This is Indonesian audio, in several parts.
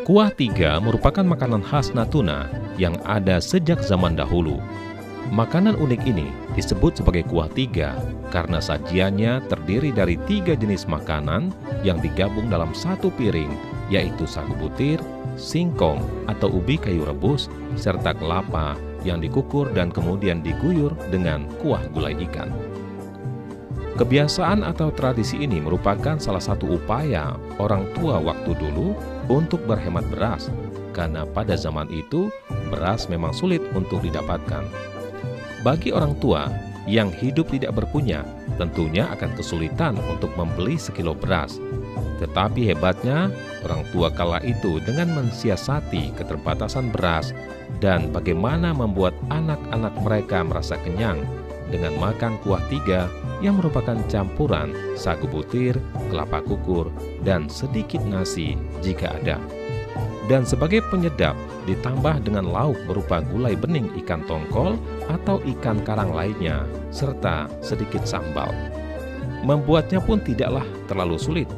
Kuah tiga merupakan makanan khas Natuna yang ada sejak zaman dahulu. Makanan unik ini disebut sebagai kuah tiga karena sajiannya terdiri dari 3 jenis makanan yang digabung dalam satu piring, yaitu sagu butir, singkong atau ubi kayu rebus, serta kelapa yang dikukur dan kemudian diguyur dengan kuah gulai ikan. Kebiasaan atau tradisi ini merupakan salah satu upaya orang tua waktu dulu untuk berhemat beras, karena pada zaman itu beras memang sulit untuk didapatkan. Bagi orang tua yang hidup tidak berpunya, tentunya akan kesulitan untuk membeli sekilo beras. Tetapi hebatnya, orang tua kala itu dengan mensiasati keterbatasan beras dan bagaimana membuat anak-anak mereka merasa kenyang dengan makan kuah tiga yang merupakan campuran sagu butir, kelapa kukur, dan sedikit nasi jika ada. Dan sebagai penyedap ditambah dengan lauk berupa gulai bening ikan tongkol atau ikan karang lainnya, serta sedikit sambal. Membuatnya pun tidaklah terlalu sulit.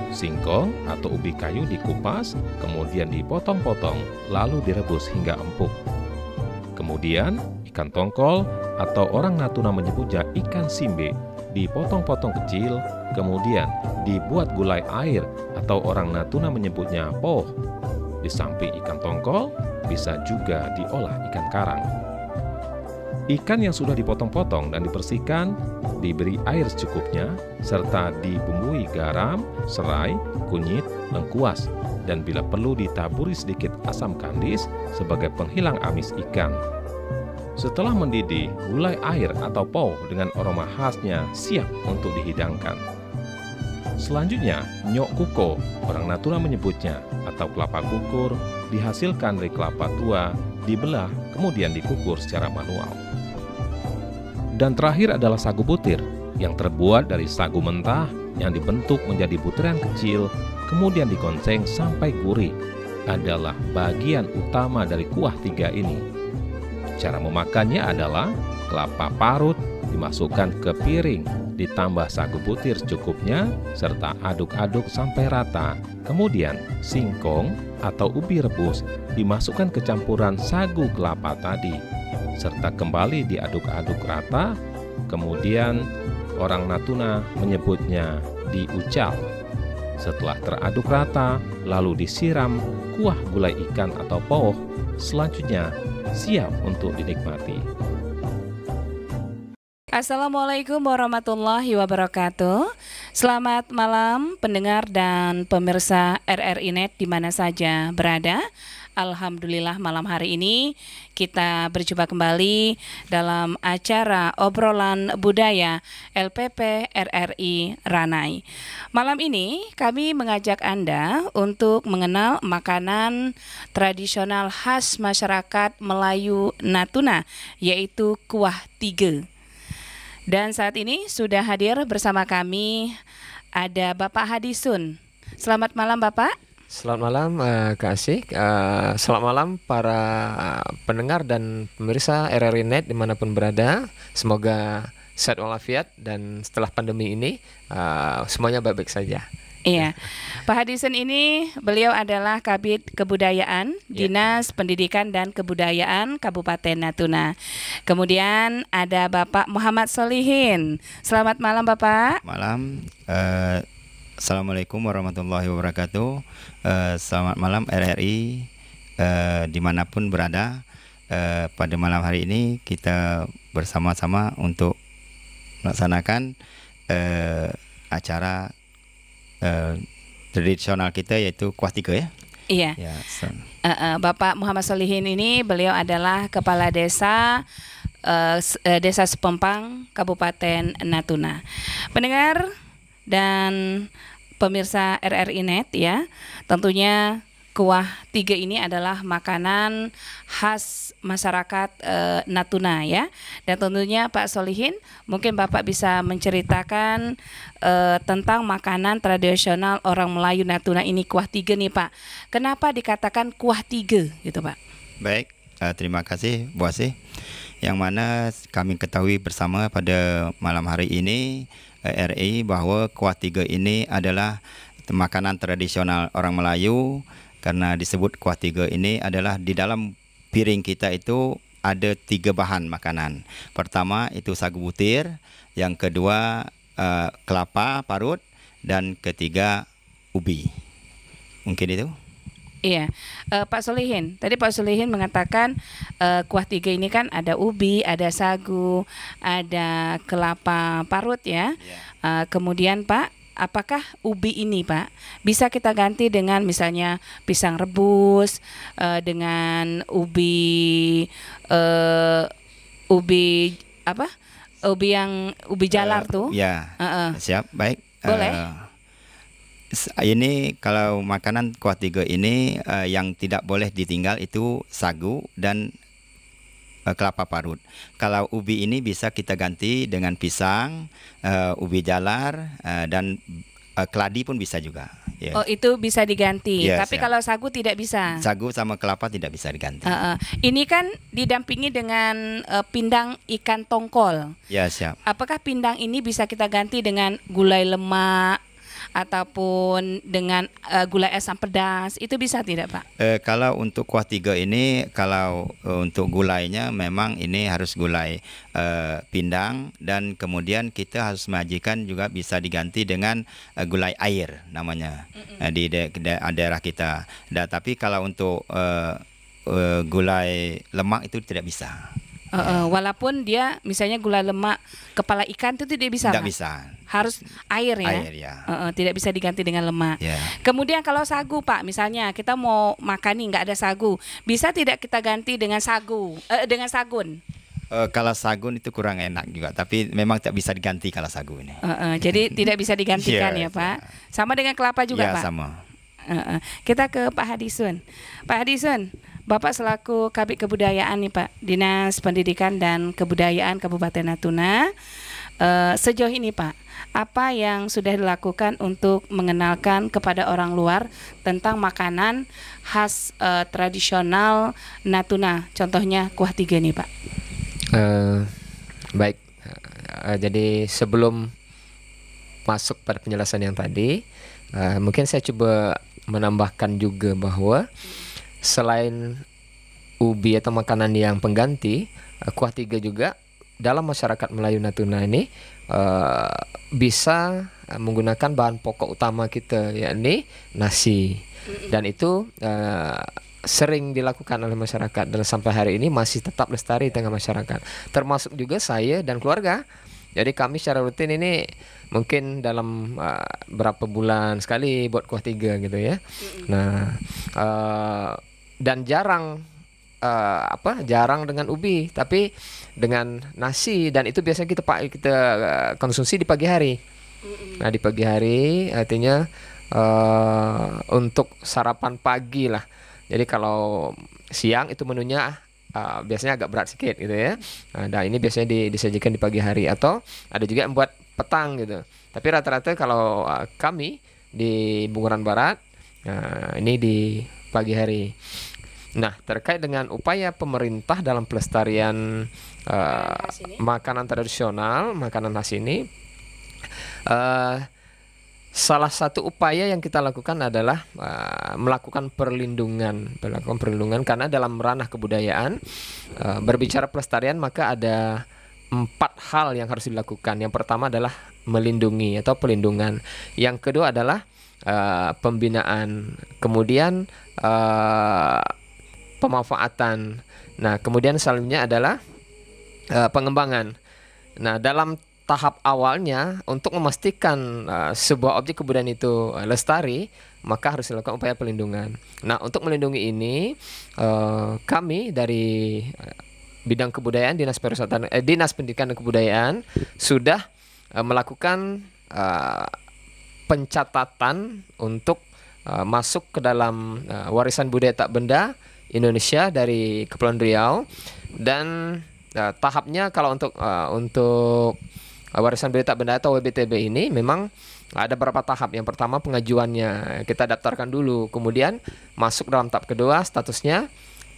Singkong atau ubi kayu dikupas, kemudian dipotong-potong, lalu direbus hingga empuk. Kemudian ikan tongkol atau orang Natuna menyebutnya ikan simbe dipotong-potong kecil, kemudian dibuat gulai air atau orang Natuna menyebutnya poh. Di samping ikan tongkol, bisa juga diolah ikan karang. Ikan yang sudah dipotong-potong dan dibersihkan, diberi air secukupnya, serta dibumbui garam, serai, kunyit, lengkuas, dan bila perlu ditaburi sedikit asam kandis sebagai penghilang amis ikan. Setelah mendidih, gulai air atau poh dengan aroma khasnya siap untuk dihidangkan. Selanjutnya, nyok kuko, orang Natuna menyebutnya, atau kelapa kukur, dihasilkan dari kelapa tua, dibelah, kemudian dikukur secara manual. Dan terakhir adalah sagu butir, yang terbuat dari sagu mentah yang dibentuk menjadi butiran kecil, kemudian digonceng sampai gurih, adalah bagian utama dari kuah tiga ini. Cara memakannya adalah kelapa parut dimasukkan ke piring, ditambah sagu butir secukupnya, serta aduk-aduk sampai rata. Kemudian singkong atau ubi rebus dimasukkan ke campuran sagu kelapa tadi, serta kembali diaduk-aduk rata. Kemudian orang Natuna menyebutnya diucal. Setelah teraduk rata, lalu disiram kuah gulai ikan atau poh, selanjutnya siap untuk dinikmati. Assalamualaikum warahmatullahi wabarakatuh. Selamat malam pendengar dan pemirsa RRI Net di mana saja berada. Alhamdulillah malam hari ini kita berjumpa kembali dalam acara obrolan budaya LPP RRI Ranai. Malam ini kami mengajak Anda untuk mengenal makanan tradisional khas masyarakat Melayu Natuna, yaitu kuah tiga. Dan saat ini sudah hadir bersama kami ada Bapak Hadisun. Selamat malam Bapak. Selamat malam Kak Asyik. Selamat malam para pendengar dan pemirsa RRI Net dimanapun berada. Semoga sehat walafiat dan setelah pandemi ini semuanya baik-baik saja. Iya, Pak Hadisun ini beliau adalah Kabid Kebudayaan Dinas Pendidikan dan Kebudayaan Kabupaten Natuna. Kemudian ada Bapak Muhammad Solihin. Selamat malam Bapak. Malam. Assalamualaikum warahmatullahi wabarakatuh. Selamat malam RRI dimanapun berada. Pada malam hari ini kita bersama-sama untuk melaksanakan acara tradisional kita yaitu kuah tiga ya. Iya. Ya, Bapak Muhammad Solihin ini beliau adalah Kepala Desa Desa Sepempang Kabupaten Natuna. Pendengar dan pemirsa RRI Net ya, tentunya kuah tiga ini adalah makanan khas masyarakat Natuna ya. Dan tentunya Pak Solihin, mungkin Bapak bisa menceritakan tentang makanan tradisional orang Melayu Natuna ini, kuah tiga nih Pak. Kenapa dikatakan kuah tiga gitu Pak? Baik, terima kasih Bu Asih. Yang mana kami ketahui bersama pada malam hari ini RI bahwa kuah tiga ini adalah makanan tradisional orang Melayu Karena disebut kuah tiga ini adalah di dalam piring kita itu ada 3 bahan makanan. Pertama itu sagu butir, yang kedua kelapa parut, dan ketiga ubi. Mungkin itu. Iya, Pak Solihin. Tadi Pak Solihin mengatakan kuah tiga ini kan ada ubi, ada sagu, ada kelapa parut ya. Kemudian Pak, apakah ubi ini Pak bisa kita ganti dengan misalnya pisang rebus, dengan ubi apa? Ubi jalar tuh? Ya, siap, baik. Boleh. Ini kalau makanan kuah tiga ini yang tidak boleh ditinggal itu sagu dan kelapa parut. Kalau ubi ini bisa kita ganti dengan pisang, ubi jalar, dan keladi pun bisa juga. Ya. Oh, itu bisa diganti. Yes, Tapi kalau sagu tidak bisa. Sagu sama kelapa tidak bisa diganti. Ini kan didampingi dengan pindang ikan tongkol. Ya, siap. Apakah pindang ini bisa kita ganti dengan gulai lemak ataupun dengan gulai asam pedas? Itu bisa tidak, Pak? Kalau untuk kuah tiga ini, kalau untuk gulainya memang ini harus gulai pindang, dan kemudian kita harus menyajikan juga bisa diganti dengan gulai air namanya di daerah kita. Tapi kalau untuk gulai lemak itu tidak bisa. Walaupun dia misalnya gulai lemak kepala ikan itu tidak bisa. Tidak Pak? bisa. Harus air ya. Air, ya. Tidak bisa diganti dengan lemak. Ya. Kemudian kalau sagu Pak, misalnya kita mau makan nih nggak ada sagu, bisa tidak kita ganti dengan sagu, dengan sagun? Kalau sagun itu kurang enak juga, tapi memang tak bisa diganti kalau sagu ini. Jadi tidak bisa digantikan ya Yes, Pak. Sama dengan kelapa juga Ya, Pak. sama. Kita ke Pak Hadisun. Pak Hadisun, Bapak selaku Kabid Kebudayaan nih Pak, Dinas Pendidikan dan Kebudayaan Kabupaten Natuna, sejauh ini Pak, apa yang sudah dilakukan untuk mengenalkan kepada orang luar tentang makanan khas tradisional Natuna, contohnya kuah tiga nih Pak? Baik, jadi sebelum masuk pada penjelasan yang tadi, mungkin saya coba menambahkan juga bahwa selain ubi atau makanan yang pengganti, kuah tiga juga dalam masyarakat Melayu Natuna ini bisa menggunakan bahan pokok utama kita, yakni nasi, dan itu sering dilakukan oleh masyarakat dan sampai hari ini masih tetap lestari di tengah masyarakat, termasuk juga saya dan keluarga. Jadi kami secara rutin ini mungkin dalam berapa bulan sekali buat kuah tiga gitu ya. Nah, dan jarang dengan ubi, tapi dengan nasi, dan itu biasanya kita konsumsi di pagi hari. Nah, di pagi hari artinya untuk sarapan pagi lah. Jadi kalau siang itu menunya biasanya agak berat sedikit gitu ya. Nah, ini biasanya disajikan di pagi hari, atau ada juga yang buat petang gitu. Tapi rata-rata kalau kami di Bunguran Barat, ini di pagi hari. Nah, terkait dengan upaya pemerintah dalam pelestarian makanan tradisional, makanan khas ini, salah satu upaya yang kita lakukan adalah melakukan perlindungan karena dalam ranah kebudayaan, berbicara pelestarian maka ada 4 hal yang harus dilakukan. Yang pertama adalah melindungi atau pelindungan. Yang kedua adalah pembinaan. Kemudian pemanfaatan. Nah, kemudian selanjutnya adalah pengembangan. Nah, dalam tahap awalnya untuk memastikan sebuah objek kebudayaan itu lestari, maka harus dilakukan upaya pelindungan. Nah, untuk melindungi ini, kami dari bidang kebudayaan, Dinas Pendidikan dan Kebudayaan sudah melakukan pencatatan untuk masuk ke dalam warisan budaya tak benda Indonesia dari Kepulauan Riau, dan tahapnya kalau untuk warisan budaya tak benda atau WBTB ini memang ada beberapa tahap. Yang pertama pengajuannya kita daftarkan dulu, kemudian masuk dalam tahap kedua statusnya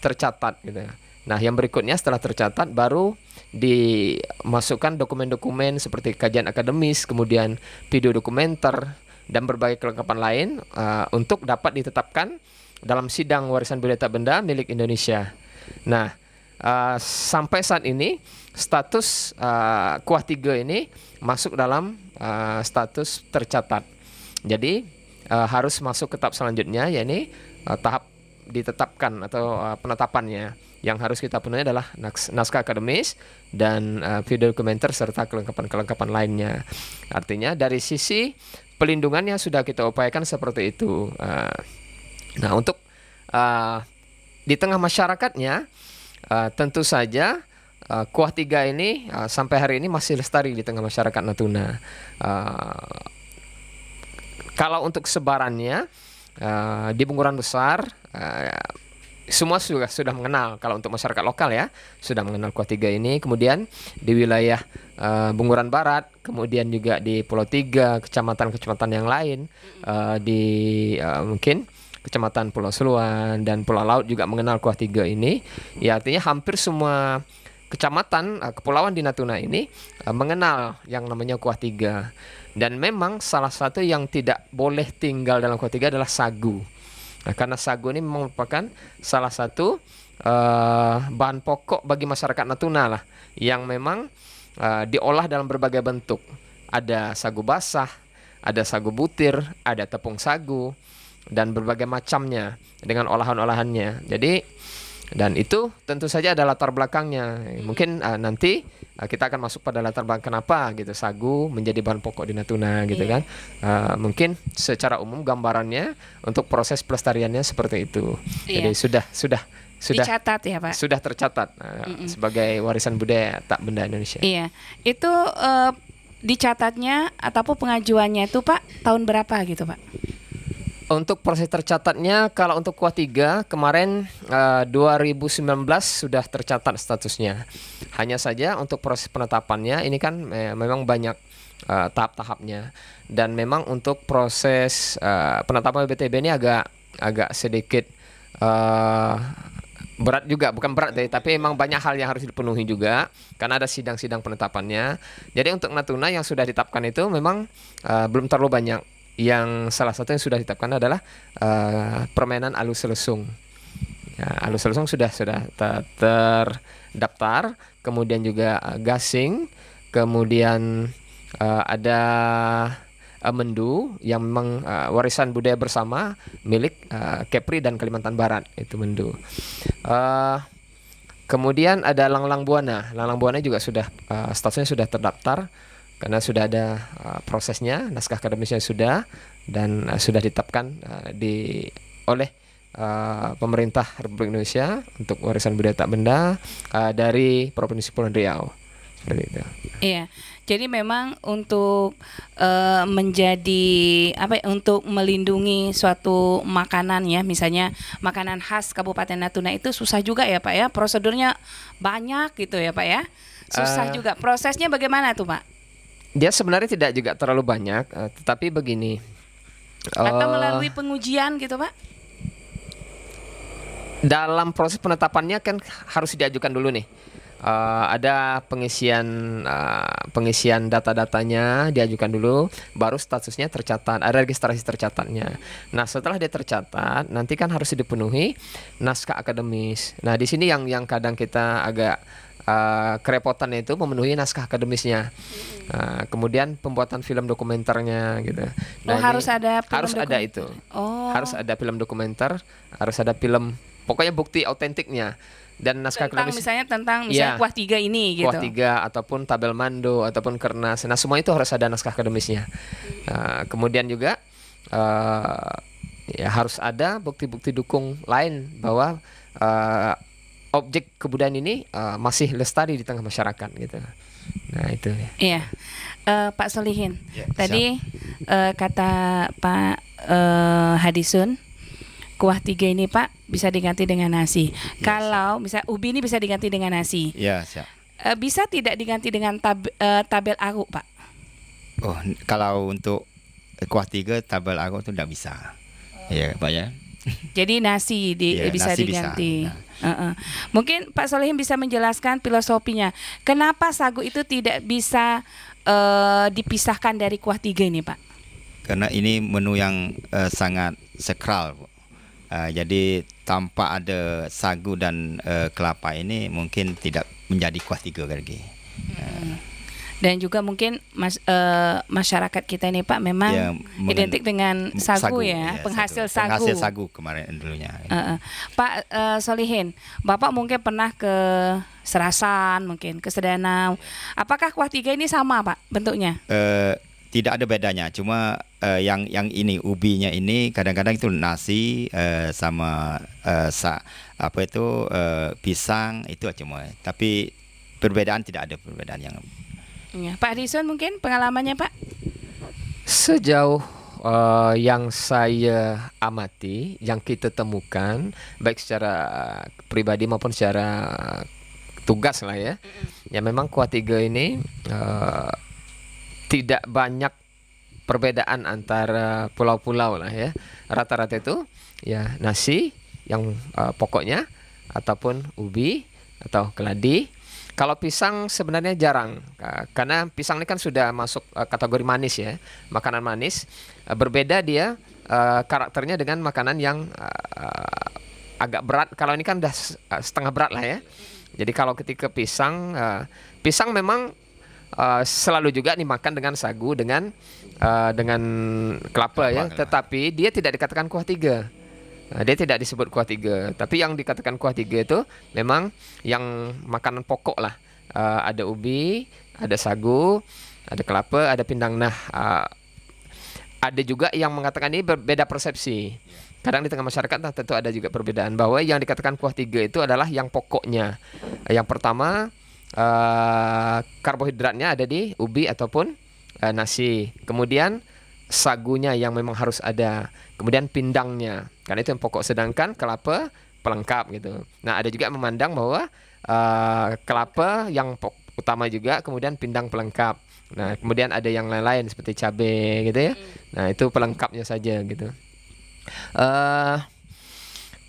tercatat gitu. Nah, yang berikutnya setelah tercatat baru dimasukkan dokumen-dokumen seperti kajian akademis, kemudian video dokumenter dan berbagai kelengkapan lain untuk dapat ditetapkan dalam sidang warisan budaya tak benda milik Indonesia. Nah, sampai saat ini status Kuah 3 ini masuk dalam status tercatat. Jadi harus masuk ke tahap selanjutnya, yakni tahap ditetapkan atau penetapannya. Yang harus kita penuhi adalah naskah akademis dan video dokumenter serta kelengkapan-kelengkapan lainnya. Artinya dari sisi pelindungannya sudah kita upayakan seperti itu. Nah, untuk di tengah masyarakatnya, tentu saja Kuah 3 ini sampai hari ini masih lestari di tengah masyarakat Natuna. Kalau untuk sebarannya di Bunguran Besar, semua sudah mengenal. Kalau untuk masyarakat lokal ya, sudah mengenal Kuah 3 ini. Kemudian di wilayah Bunguran Barat, kemudian juga di Pulau 3, kecamatan-kecamatan yang lain, di mungkin Kecamatan Pulau Seluan dan Pulau Laut juga mengenal Kuah 3 ini. Ya, artinya hampir semua kecamatan, kepulauan di Natuna ini mengenal yang namanya Kuah 3. Dan memang salah satu yang tidak boleh tinggal dalam Kuah 3 adalah sagu. Nah, karena sagu ini merupakan salah satu bahan pokok bagi masyarakat Natuna lah, yang memang diolah dalam berbagai bentuk. Ada sagu basah, ada sagu butir, ada tepung sagu, dan berbagai macamnya dengan olahan-olahannya. Jadi, dan itu tentu saja ada latar belakangnya. Mungkin nanti kita akan masuk pada latar belakang kenapa gitu sagu menjadi bahan pokok di Natuna gitu kan. Mungkin secara umum gambarannya untuk proses pelestariannya seperti itu. Jadi sudah dicatat ya Pak. Sudah tercatat sebagai warisan budaya tak benda Indonesia. Iya. Itu dicatatnya ataupun pengajuannya itu Pak tahun berapa gitu Pak? Untuk proses tercatatnya, kalau untuk Kuah 3 kemarin 2019 sudah tercatat statusnya. Hanya saja untuk proses penetapannya ini kan memang banyak tahap-tahapnya. Dan memang untuk proses penetapan BTB ini agak sedikit berat juga, bukan berat deh, tapi memang banyak hal yang harus dipenuhi juga karena ada sidang-sidang penetapannya. Jadi untuk Natuna yang sudah ditetapkan itu memang belum terlalu banyak. Yang salah satu yang sudah ditetapkan adalah permainan alus selesung. Ya, alus selesung sudah terdaftar, kemudian juga gasing, kemudian ada mendu yang memang warisan budaya bersama milik Kepri dan Kalimantan Barat, itu mendu. Kemudian ada Langlang Buana. Langlang Buana juga sudah statusnya sudah terdaftar karena sudah ada prosesnya, naskah akademisnya sudah dan sudah ditetapkan oleh pemerintah Republik Indonesia untuk warisan budaya tak benda dari Provinsi Kepulauan Riau. Seperti itu. Iya. Jadi memang untuk untuk melindungi suatu makanan ya, misalnya makanan khas Kabupaten Natuna itu susah juga ya Pak ya, prosedurnya banyak gitu ya Pak ya, susah juga. Prosesnya bagaimana tuh Pak? Dia sebenarnya tidak juga terlalu banyak, tetapi begini. Atau melalui pengujian gitu Pak? Dalam proses penetapannya kan harus diajukan dulu nih. Ada pengisian data-datanya diajukan dulu, baru statusnya tercatat, ada registrasi tercatatnya. Nah, setelah dia tercatat, nanti kan harus dipenuhi naskah akademis. Nah, di sini yang kadang kita agak kerepotan itu memenuhi naskah akademisnya. Kemudian pembuatan film dokumenternya gitu. Nah, harus ada itu. Harus ada film dokumenter, harus ada film, pokoknya bukti autentiknya. Dan naskah akademis misalnya Kuah 3 ini gitu. Kuah 3 ataupun tabel mando ataupun kernas. Nah, semua itu harus ada naskah akademisnya. Kemudian juga ya harus ada bukti-bukti dukung lain bahwa objek kebudayaan ini masih lestari di tengah masyarakat gitu. Nah, itu ya. Iya. Pak Solihin. Ya, tadi kata Pak Hadisun, Kuah 3 ini Pak bisa diganti dengan nasi. Ya, kalau misalnya ubi ini bisa diganti dengan nasi. Ya, siap. Bisa tidak diganti dengan tabel aru Pak? Oh, kalau untuk Kuah 3 tabel aru itu tidak bisa. Ya, Pak ya. Jadi nasi bisa nasi diganti. Bisa. Mungkin Pak Solihin bisa menjelaskan filosofinya. Kenapa sagu itu tidak bisa dipisahkan dari Kuah 3 ini Pak? Karena ini menu yang sangat sakral, Bu. Jadi tanpa ada sagu dan kelapa ini mungkin tidak menjadi kuah tiga lagi. Dan juga mungkin masyarakat kita ini Pak memang Ya, identik dengan sagu ya, penghasil sagu. Penghasil sagu kemarin dulunya. Pak Solihin, Bapak mungkin pernah ke Serasan, mungkin ke Sedanau. Apakah kuah tiga ini sama Pak bentuknya? Tidak ada bedanya, cuma yang ini ubinya ini kadang-kadang itu nasi sama pisang itu cuma. Tapi perbedaan tidak ada perbedaan yang. Ya, Pak Adison mungkin pengalamannya Pak? Sejauh yang saya amati, yang kita temukan, baik secara pribadi maupun secara tugas lah ya, ya memang kuah tiga ini tidak banyak perbedaan antara pulau-pulau lah ya. Rata-rata itu ya nasi yang pokoknya ataupun ubi atau keladi. Kalau pisang sebenarnya jarang, karena pisang ini kan sudah masuk kategori manis ya, makanan manis. Berbeda dia karakternya dengan makanan yang agak berat. Kalau ini kan udah setengah berat lah ya. Jadi kalau ketika pisang, pisang memang selalu juga dimakan dengan sagu, dengan kelapa ya. Tetapi dia tidak dikatakan kuah tiga. Dia tidak disebut kuah tiga, tapi yang dikatakan kuah tiga itu memang yang makanan pokok lah. Ada ubi, ada sagu, ada kelapa, ada pindang. Nah, ada juga yang mengatakan ini berbeda persepsi. Kadang di tengah masyarakat tentu ada juga perbedaan bahwa yang dikatakan kuah tiga itu adalah yang pokoknya. Yang pertama karbohidratnya ada di ubi ataupun nasi. Kemudian sagunya yang memang harus ada, kemudian pindangnya, karena itu yang pokok, sedangkan kelapa pelengkap gitu. Nah, ada juga yang memandang bahwa kelapa yang utama juga, kemudian pindang pelengkap. Nah, kemudian ada yang lain-lain seperti cabai gitu ya. Nah, itu pelengkapnya saja gitu.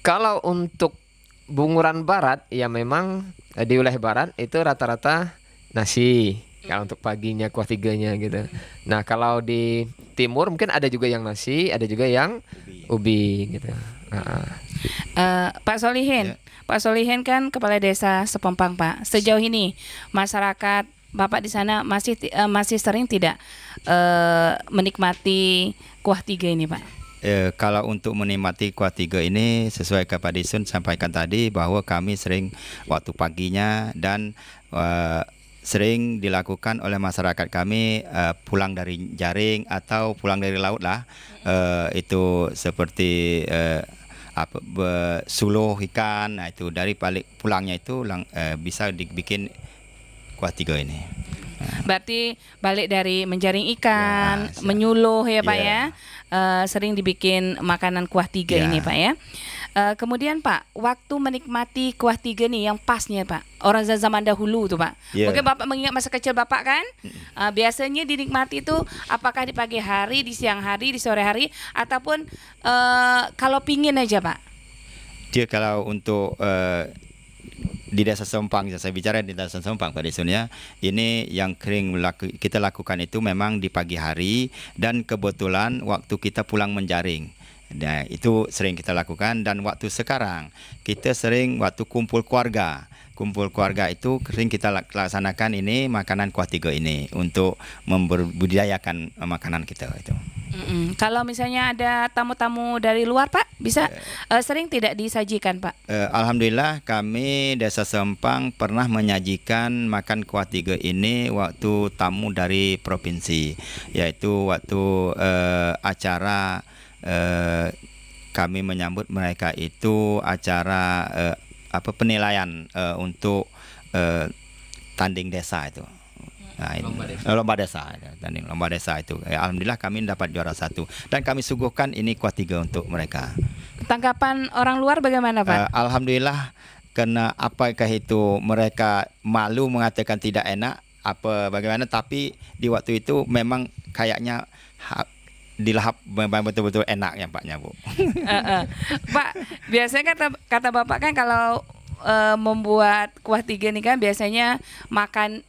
Kalau untuk Bunguran Barat ya memang di wilayah barat itu rata-rata nasi. Kalau untuk paginya kuah tiganya gitu. Nah, kalau di timur mungkin ada juga yang nasi, ada juga yang ubi gitu. Pak Solihin, Pak Solihin kan kepala desa Sepompang Pak. Sejauh ini masyarakat Bapak di sana masih sering tidak menikmati kuah tiga ini Pak? Kalau untuk menikmati kuah tiga ini sesuai Pak Disun sampaikan tadi bahwa kami sering waktu paginya dan sering dilakukan oleh masyarakat kami pulang dari jaring atau pulang dari laut lah, itu seperti suluh ikan. Nah, itu dari balik pulangnya itu bisa dibikin kuah tiga ini. Berarti balik dari menjaring ikan, menyuluh ya Pak ya, sering dibikin makanan kuah tiga ini Pak ya. Kemudian Pak, waktu menikmati kuah tiga nih yang pasnya Pak, orang zaman dahulu tuh Pak. Mungkin Bapak mengingat masa kecil Bapak kan, biasanya dinikmati itu apakah di pagi hari, di siang hari, di sore hari, ataupun kalau pingin aja Pak? Dia kalau untuk di Desa Sempang, saya bicara di Desa Sempang Pak Desun ya, ini yang sering kita lakukan itu memang di pagi hari dan kebetulan waktu kita pulang menjaring. Nah, itu sering kita lakukan. Dan waktu sekarang kita sering waktu kumpul keluarga itu sering kita laksanakan ini makanan kuah tiga ini untuk membudidayakan makanan kita itu. Kalau misalnya ada tamu-tamu dari luar Pak, bisa sering tidak disajikan Pak? Alhamdulillah kami Desa Sempang pernah menyajikan makan kuah tiga ini waktu tamu dari provinsi, yaitu waktu acara kami menyambut mereka itu acara penilaian untuk tanding desa itu. Nah, lomba desa itu. Alhamdulillah kami dapat juara 1 dan kami suguhkan ini kuah tiga untuk mereka. Tanggapan orang luar bagaimana Pak? Alhamdulillah, karena apakah itu mereka malu mengatakan tidak enak bagaimana, tapi di waktu itu memang kayaknya dilahap betul-betul enak ya Paknya Bu. Pak, biasanya kata Bapak kan kalau membuat kuah tiga nih kan biasanya makan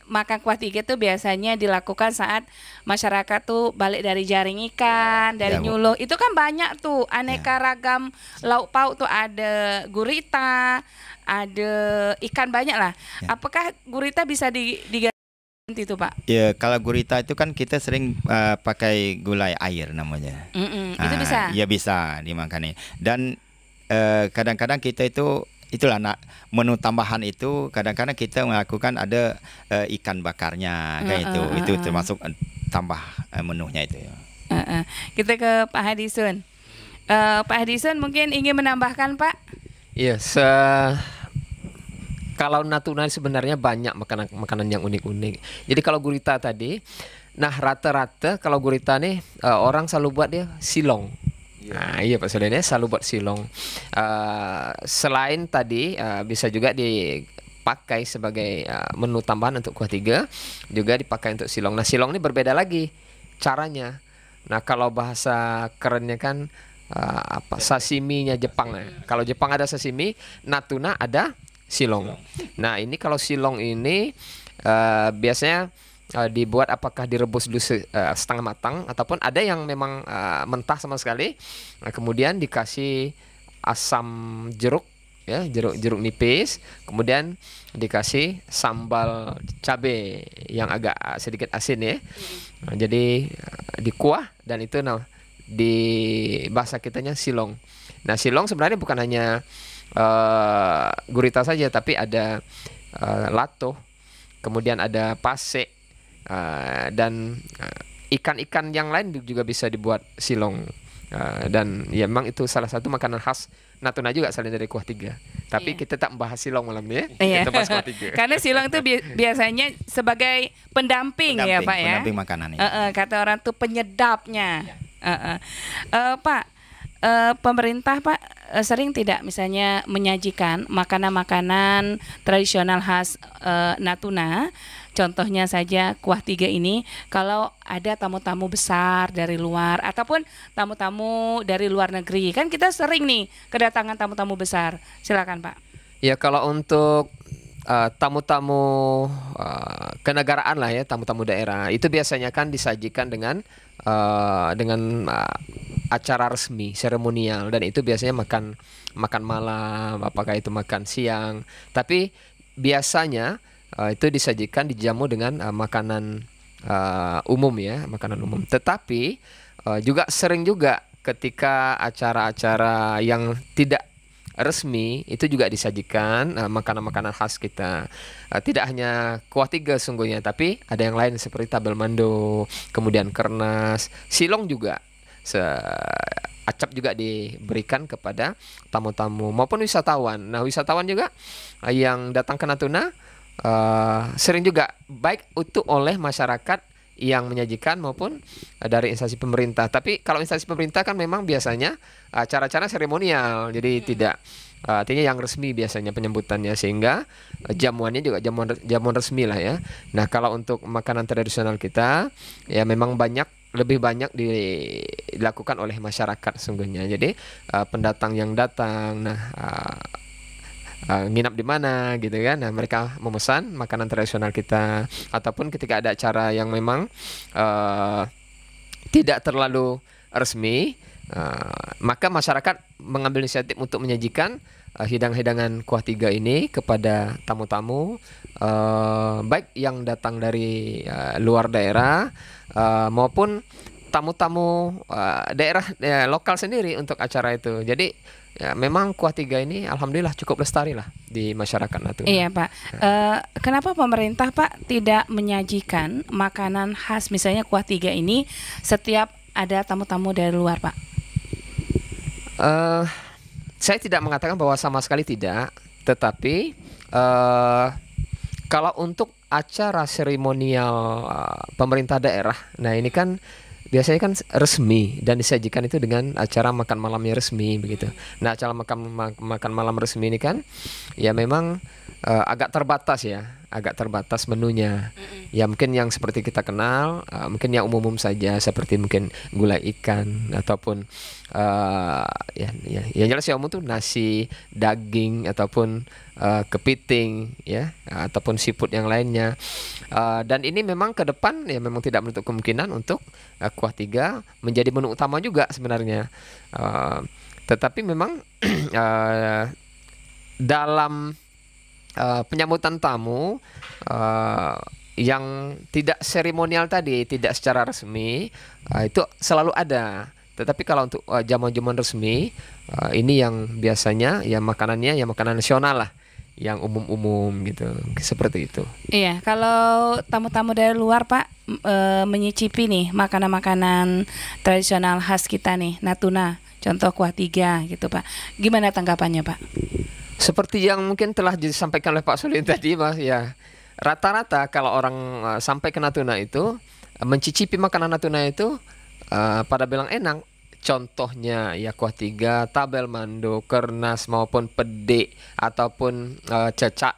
kuah tiga tuh biasanya dilakukan saat masyarakat tuh balik dari jaring ikan, dari Ya, Bu. nyuluh. Itu kan banyak tuh aneka ragam lauk pauk tuh, ada gurita, ada ikan, banyak lah. Ya. Apakah gurita bisa diganti itu, Pak? Ya, kalau gurita itu kan kita sering pakai gulai air namanya. Itu bisa. Ya bisa dimakan nih. Dan kadang-kadang kita itulah menu tambahan itu kadang-kadang kita melakukan ada ikan bakarnya kayak itu termasuk tambah menunya itu ya. Kita ke Pak Hadisun. Pak Hadisun mungkin ingin menambahkan, Pak? Iya, kalau Natuna sebenarnya banyak makanan yang unik-unik. Jadi kalau gurita tadi, nah rata-rata kalau gurita nih orang selalu buat dia silong. Nah iya Pak Suliannya selalu buat silong. Selain tadi bisa juga dipakai sebagai menu tambahan untuk kuah tiga, juga dipakai untuk silong. Nah silong ini berbeda lagi caranya. Nah kalau bahasa kerennya kan sashiminya Jepang. Nah, kalau Jepang ada sashimi, Natuna ada silong. Nah ini kalau silong ini biasanya dibuat apakah direbus dulu setengah matang ataupun ada yang memang mentah sama sekali. Nah, kemudian dikasih asam jeruk ya, jeruk nipis, kemudian dikasih sambal cabe yang agak sedikit asin ya. Nah, jadi dikuah dan itu di bahasa kitanya silong. Nah silong sebenarnya bukan hanya gurita saja, tapi ada lato, kemudian ada pase, dan ikan-ikan yang lain juga bisa dibuat silong. Dan ya memang itu salah satu makanan khas Natuna juga selain dari kuah tiga. Tapi kita tak membahas silong malam ini ya. Kita bahas kuah tiga. Karena silong itu biasanya sebagai pendamping ya Pak ya. Pendamping makanan ini. Kata orang tuh penyedapnya. Pak, pemerintah Pak sering tidak misalnya menyajikan makanan-makanan tradisional khas Natuna. Contohnya saja kuah tiga ini, kalau ada tamu-tamu besar dari luar ataupun tamu-tamu dari luar negeri, kan kita sering nih kedatangan tamu-tamu besar. Silakan Pak. Ya kalau untuk tamu-tamu kenegaraan lah ya, tamu-tamu daerah itu biasanya kan disajikan dengan acara resmi, seremonial, dan itu biasanya makan malam, apakah itu makan siang. Tapi biasanya itu disajikan, dijamu dengan makanan umum ya, makanan umum. Tetapi juga sering juga ketika acara-acara yang tidak resmi itu juga disajikan makanan-makanan khas kita. Tidak hanya kuah tiga sungguhnya, tapi ada yang lain seperti tabel mando, kemudian kernas, silong juga. Acap juga diberikan kepada tamu-tamu maupun wisatawan. Nah wisatawan juga yang datang ke Natuna sering juga baik itu oleh masyarakat yang menyajikan maupun dari instansi pemerintah. Tapi kalau instansi pemerintah kan memang biasanya acara-acara seremonial, jadi tidak artinya yang resmi biasanya penyambutannya, sehingga jamuannya juga jamuan resmi lah ya. Nah kalau untuk makanan tradisional kita ya memang lebih banyak dilakukan oleh masyarakat sungguhnya. Jadi pendatang yang datang, nginap di mana gitu kan, nah mereka memesan makanan tradisional kita, ataupun ketika ada acara yang memang tidak terlalu resmi, maka masyarakat mengambil inisiatif untuk menyajikan hidangan-hidangan kuah tiga ini kepada tamu-tamu, baik yang datang dari luar daerah maupun tamu-tamu daerah lokal sendiri untuk acara itu. Jadi ya, memang kuah tiga ini alhamdulillah cukup lestari lah di masyarakat Natuna. Iya Pak. Kenapa pemerintah Pak tidak menyajikan makanan khas misalnya kuah tiga ini setiap ada tamu-tamu dari luar Pak? Saya tidak mengatakan bahwa sama sekali tidak, tetapi kalau untuk acara seremonial pemerintah daerah, nah ini kan biasanya kan resmi dan disajikan itu dengan acara makan malamnya resmi begitu. Nah acara makan malam resmi ini kan ya memang agak terbatas ya, agak terbatas menunya. Ya mungkin yang seperti kita kenal, mungkin yang umum-umum saja seperti mungkin gulai ikan ataupun yang jelas yang umum tuh nasi, daging ataupun kepiting ya, ataupun seafood yang lainnya. Dan ini memang ke depan ya memang tidak menutup kemungkinan untuk kuah tiga menjadi menu utama juga sebenarnya. Tetapi memang dalam penyambutan tamu yang tidak seremonial tadi, tidak secara resmi, itu selalu ada. Tetapi kalau untuk jamuan-jamuan resmi, ini yang biasanya ya makanannya ya makanan nasional lah, yang umum-umum gitu, seperti itu. Iya, kalau tamu-tamu dari luar Pak menyicipi nih makanan-makanan tradisional khas kita nih, Natuna, contoh kuah tiga gitu Pak. Gimana tanggapannya Pak? Seperti yang mungkin telah disampaikan oleh Pak Solihin tadi, Mas, ya rata-rata kalau orang sampai ke Natuna itu mencicipi makanan Natuna itu pada bilang enak. Contohnya ya kuah tiga, tabel mando, kernas maupun pede ataupun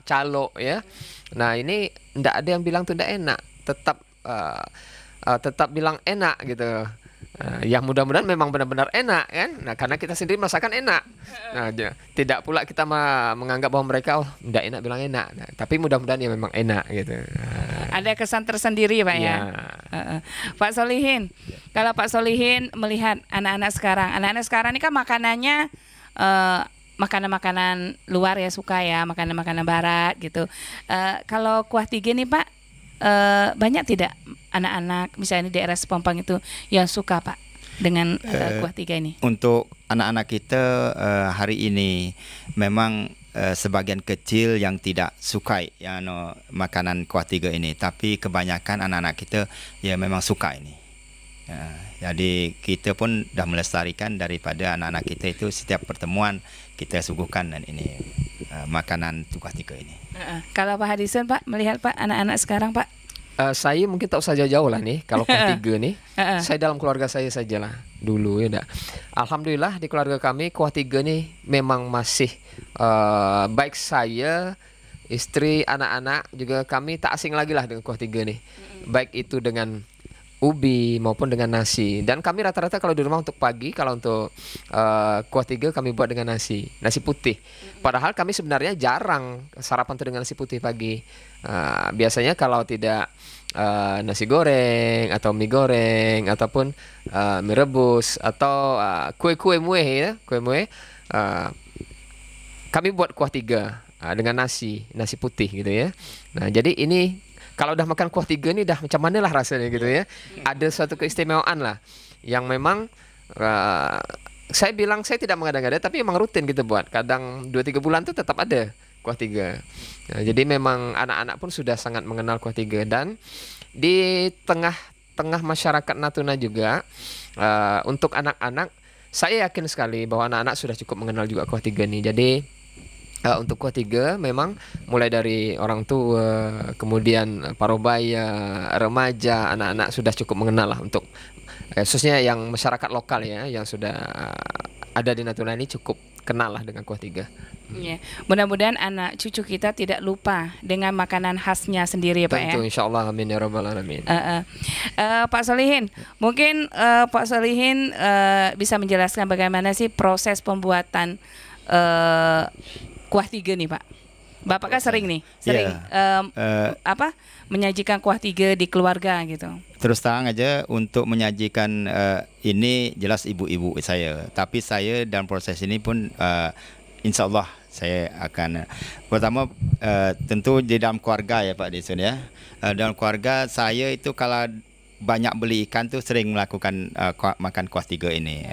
calo ya. Nah ini ndak ada yang bilang tuh ndak enak, tetap bilang enak gitu. Yang mudah-mudahan memang benar-benar enak kan. Nah karena kita sendiri masakan enak. Nah tidak pula kita menganggap bahwa mereka ndak enak bilang enak. Nah, tapi mudah-mudahan ya memang enak gitu. Ada kesan tersendiri Pak ya. Pak Solihin, kalau Pak Solihin melihat anak-anak sekarang ini kan makanannya makanan-makanan luar ya suka ya, makanan-makanan barat gitu. Kalau kuah tiga nih Pak, banyak tidak anak-anak misalnya di daerah Sepompang itu yang suka Pak dengan kuah tiga ini? Untuk anak-anak kita hari ini memang sebagian kecil yang tidak suka ya makanan kuah tiga ini, tapi kebanyakan anak-anak kita ya memang suka ini. Jadi kita pun dah melestarikan daripada anak-anak kita itu setiap pertemuan kita suguhkan dan ini makanan kuah tiga ini. Kalau Pak Hadison Pak melihat Pak anak-anak sekarang Pak? Saya mungkin tak usah jauh-jauh lah nih kalau kuah tiga nih. Saya dalam keluarga saya sajalah dulu ya. Alhamdulillah di keluarga kami kuah tiga nih memang masih baik saya, istri, anak-anak juga kami tak asing lagi lah dengan kuah tiga nih. Baik itu dengan ubi maupun dengan nasi. Dan kami rata-rata kalau di rumah untuk pagi, kalau untuk kuah tiga kami buat dengan nasi putih. Padahal kami sebenarnya jarang sarapan tuh dengan nasi putih pagi. Biasanya kalau tidak nasi goreng atau mie goreng ataupun mie rebus atau kue-kue mueh ya, kue mueh, kami buat kuah tiga dengan nasi putih gitu ya. Nah jadi ini kalau udah makan kuah tiga ini udah macam mana lah rasanya gitu ya. Ada suatu keistimewaan lah yang memang saya bilang saya tidak mengada-ngada, tapi memang rutin gitu buat. Kadang 2-3 bulan tuh tetap ada kuah tiga. Nah, jadi memang anak-anak pun sudah sangat mengenal kuah tiga. Dan di tengah masyarakat Natuna juga untuk anak-anak saya yakin sekali bahwa anak-anak sudah cukup mengenal juga kuah tiga nih. Jadi untuk kuah tiga memang mulai dari orang tua, kemudian parubaya, remaja, anak-anak sudah cukup mengenal lah untuk khususnya yang masyarakat lokal ya, yang sudah ada di Natuna ini cukup kenal lah dengan kuah tiga. Ya, mudah-mudahan anak cucu kita tidak lupa dengan makanan khasnya sendiri ya Pak. Tentu, ya. insya Allah, amin ya rabbal alamin. Pak Solihin, mungkin Pak Solihin bisa menjelaskan bagaimana sih proses pembuatan kuah tiga nih Pak. Bapak kan sering menyajikan kuah tiga di keluarga gitu. Terus terang aja untuk menyajikan ini jelas ibu-ibu saya. Tapi saya dalam proses ini pun insya Allah saya akan pertama tentu di dalam keluarga ya Pak Dison ya. Dalam keluarga saya itu kalau banyak beli ikan tuh sering melakukan makan kuah tiga ini.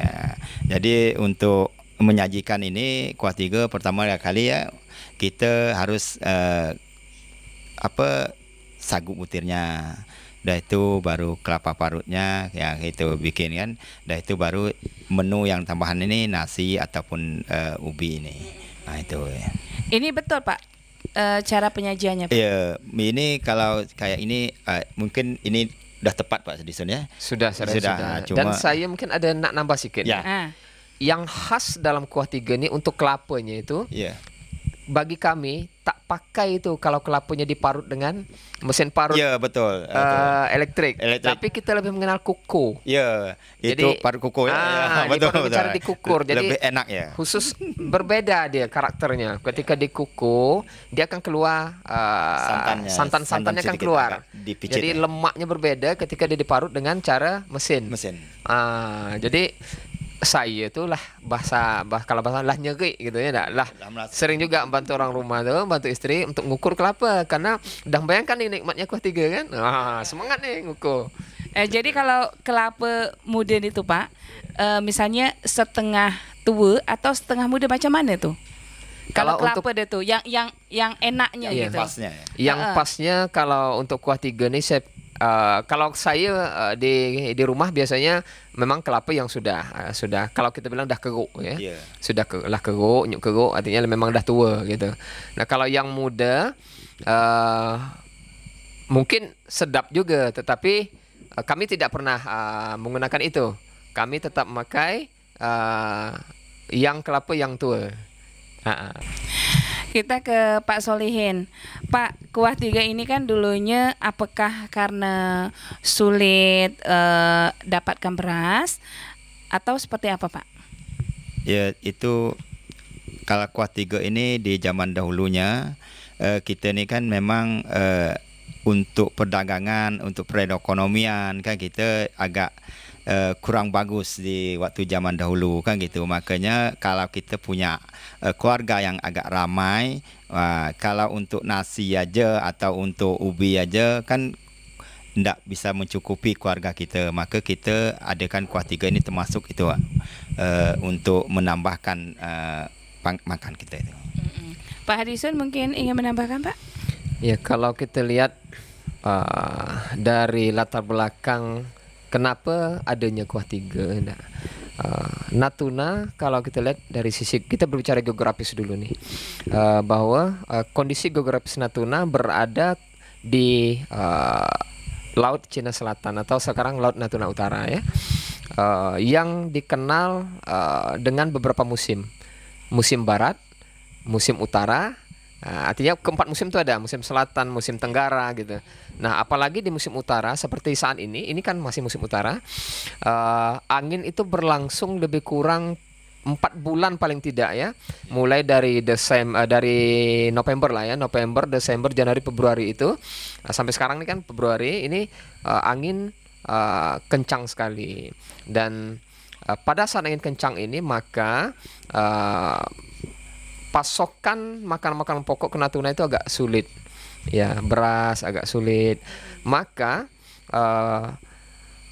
Jadi untuk menyajikan ini kuah tiga pertama kali ya kita harus sagu butirnya. Dah itu baru kelapa parutnya yang itu bikin kan. Dah itu baru menu yang tambahan ini nasi ataupun ubi ini. Nah itu ya. Ini betul Pak cara penyajiannya Pak? Iya, ini kalau kayak ini mungkin ini udah tepat Pak Sedison ya. Sudah. Dan saya mungkin ada nak nambah sedikit. Ya. Yang khas dalam kuah tiga ini untuk kelapanya itu bagi kami tak pakai itu kalau kelapanya diparut dengan mesin parut Ya, betul. elektrik. Elektrik. Tapi kita lebih mengenal kuku. Ya, itu Jadi, parut kuku ya. Ya, dia perlu cara betul. dikukur. Jadi Lebih enak ya. khusus berbeda dia karakternya. Ketika dikuku, dia akan keluar santan-santannya akan sedikit keluar. agak dipicit Jadi ya. lemaknya berbeda ketika dia diparut dengan cara mesin. Jadi saya itu lah kalau bahasa lah nyeri gitu ya, lah sering juga bantu orang rumah tuh, bantu istri untuk ngukur kelapa karena udah bayangkan nih nikmatnya kuah tiga kan, semangat nih ngukur. Jadi kalau kelapa muda itu Pak, misalnya setengah tua atau setengah muda macam mana tuh? Kalau kelapa dia tuh yang enaknya gitu. Pasnya ya. Yang pasnya kalau untuk kuah tiga nih kalau saya di rumah biasanya memang kelapa yang sudah kalau kita bilang dah keruk ya. Yeah. Sudah keruk, nyuk keruk artinya memang dah tua gitu. Nah, kalau yang muda mungkin sedap juga tetapi kami tidak pernah menggunakan itu. Kami tetap memakai yang kelapa yang tua. Kita ke Pak Solihin. Pak, kuah tiga ini kan dulunya apakah karena sulit dapatkan beras atau seperti apa Pak? Ya, itu kalau kuah tiga ini di zaman dahulunya kita ini kan memang untuk perdagangan, untuk perekonomian kan kita agak kurang bagus di waktu zaman dahulu kan gitu. Makanya kalau kita punya keluarga yang agak ramai, kalau untuk nasi aja atau untuk ubi aja kan tidak bisa mencukupi keluarga kita. Maka kita adakan kuah tiga ini termasuk itu untuk menambahkan makan kita itu. Pak Hadison mungkin ingin menambahkan Pak? Ya, kalau kita lihat dari latar belakang kenapa adanya kuah tiga, Natuna kalau kita lihat dari sisi kita berbicara geografis dulu nih, bahwa kondisi geografis Natuna berada di Laut Cina Selatan atau sekarang Laut Natuna Utara ya, yang dikenal dengan beberapa musim barat, musim utara. Artinya keempat musim itu ada musim selatan, musim tenggara gitu. Nah, apalagi di musim utara seperti saat ini kan masih musim utara, angin itu berlangsung lebih kurang 4 bulan paling tidak ya, mulai dari dari November lah ya, November, Desember, Januari, Februari itu sampai sekarang ini kan Februari ini angin kencang sekali dan pada saat angin kencang ini maka pasokan makanan-makanan pokok ke Natuna itu agak sulit ya, beras agak sulit. Maka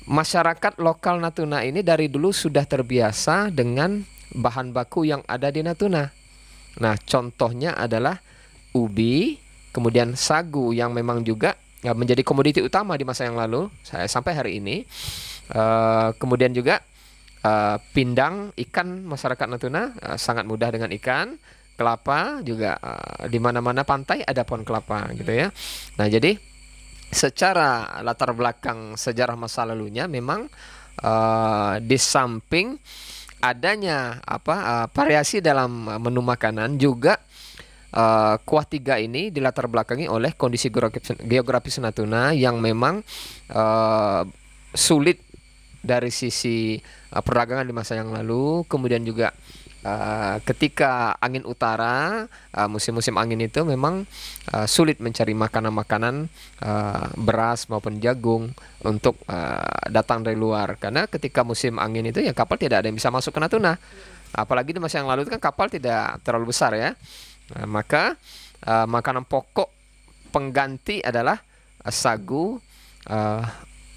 masyarakat lokal Natuna ini dari dulu sudah terbiasa dengan bahan baku yang ada di Natuna. Nah, contohnya adalah ubi, kemudian sagu yang memang juga menjadi komoditi utama di masa yang lalu sampai hari ini. Kemudian juga pindang, ikan masyarakat Natuna sangat mudah dengan ikan. Kelapa juga di mana-mana pantai ada pohon kelapa gitu ya. Nah, jadi secara latar belakang sejarah masa lalunya memang di samping adanya variasi dalam menu makanan juga kuah tiga ini dilatar belakangi oleh kondisi geografis Natuna yang memang sulit dari sisi perdagangan di masa yang lalu. Kemudian juga ketika angin utara, musim-musim angin itu memang sulit mencari makanan-makanan beras maupun jagung untuk datang dari luar, karena ketika musim angin itu ya kapal tidak ada yang bisa masuk ke Natuna, apalagi di masa yang lalu itu kan kapal tidak terlalu besar ya. Maka makanan pokok pengganti adalah sagu